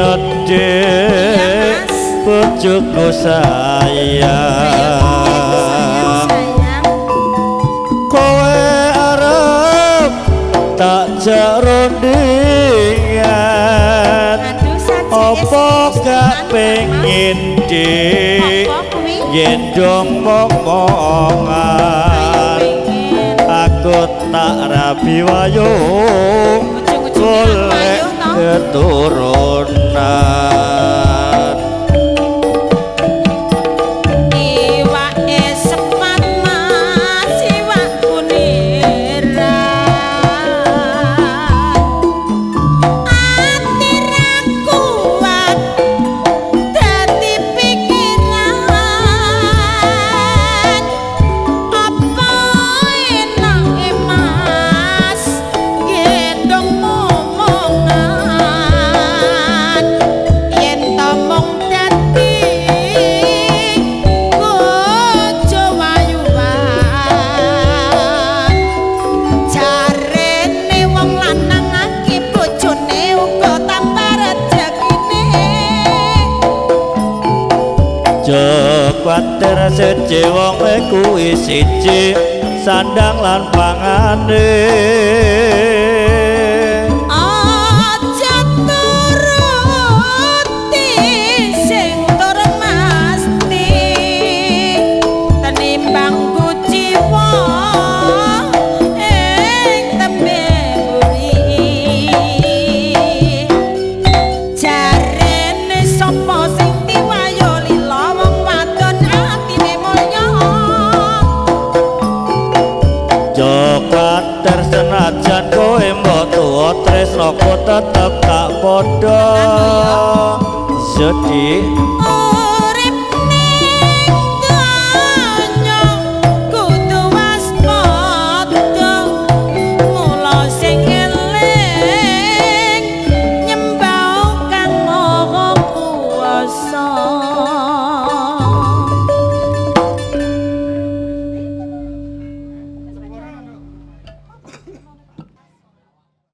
gede bojoku sayang kowe arep tak jak rundingan apa gak pengen dik yen dong momongan aku tak rabi wayung golek keturunan iwake sepat mas iwak kuniran ati ra kuat dadi pikiran apa enake mas gendong momongan yen to mung dadi bojo wayuan jarene wong lanang aki bojone uga tambah rezekine Kuwatir siji wong kuwi siji sandang lan pangane aja turuti sing tur masti tenimbang kuciwa ing tembe buri jarene sapa sing diwayo lila wong wadon atine mulya Kuwatir senajan kowe mbok tuwa tresnaku tetep tak padha sedih